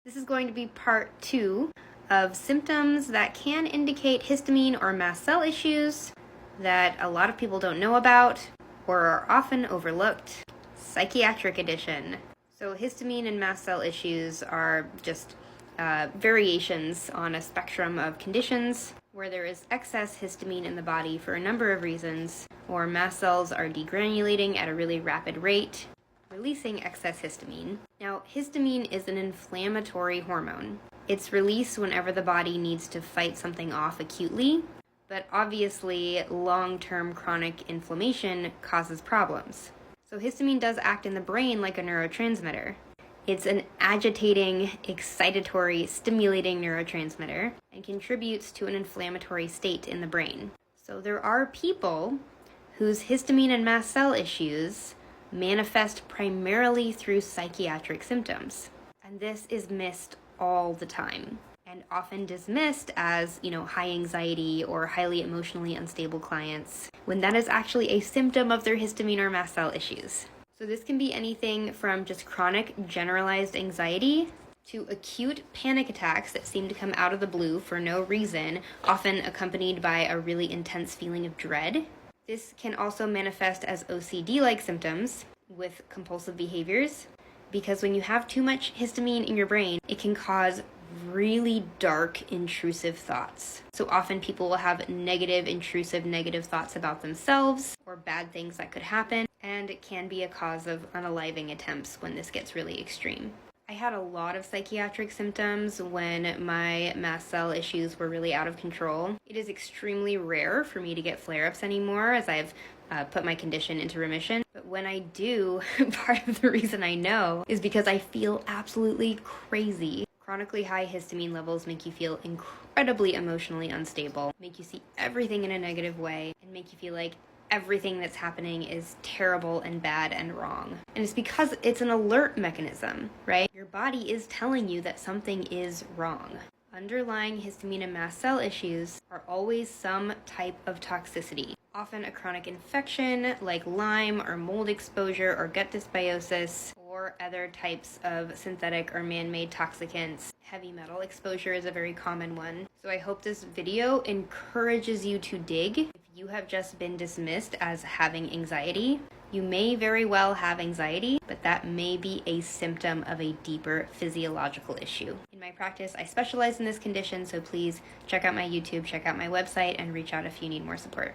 This is going to be part 2 of symptoms that can indicate histamine or mast cell issues that a lot of people don't know about or are often overlooked. Psychiatric edition. So histamine and mast cell issues are just variations on a spectrum of conditions where there is excess histamine in the body for a number of reasons, or mast cells are degranulating at a really rapid rate, releasing excess histamine. Now, histamine is an inflammatory hormone. It's released whenever the body needs to fight something off acutely, but obviously long-term chronic inflammation causes problems. So histamine does act in the brain like a neurotransmitter. It's an agitating, excitatory, stimulating neurotransmitter and contributes to an inflammatory state in the brain. So there are people whose histamine and mast cell issues manifest primarily through psychiatric symptoms. And this is missed all the time and often dismissed as, high anxiety or highly emotionally unstable clients, when that is actually a symptom of their histamine or mast cell issues. So this can be anything from just chronic generalized anxiety to acute panic attacks that seem to come out of the blue for no reason, often accompanied by a really intense feeling of dread. This can also manifest as OCD-like symptoms with compulsive behaviors, because when you have too much histamine in your brain, it can cause really dark, intrusive thoughts. So often people will have negative thoughts about themselves or bad things that could happen, and it can be a cause of unaliving attempts when this gets really extreme. I had a lot of psychiatric symptoms when my mast cell issues were really out of control. It is extremely rare for me to get flare-ups anymore, as I've put my condition into remission. But when I do, part of the reason I know is because I feel absolutely crazy. Chronically high histamine levels make you feel incredibly emotionally unstable, make you see everything in a negative way, and make you feel like everything that's happening is terrible and bad and wrong. And it's because it's an alert mechanism, right? Your body is telling you that something is wrong. Underlying histamine and mast cell issues are always some type of toxicity, often a chronic infection like Lyme or mold exposure or gut dysbiosis, or other types of synthetic or man-made toxicants. Heavy metal exposure is a very common one. So I hope this video encourages you to dig. If you have just been dismissed as having anxiety, you may very well have anxiety, but that may be a symptom of a deeper physiological issue. In my practice, I specialize in this condition, so please check out my YouTube, check out my website, and reach out if you need more support.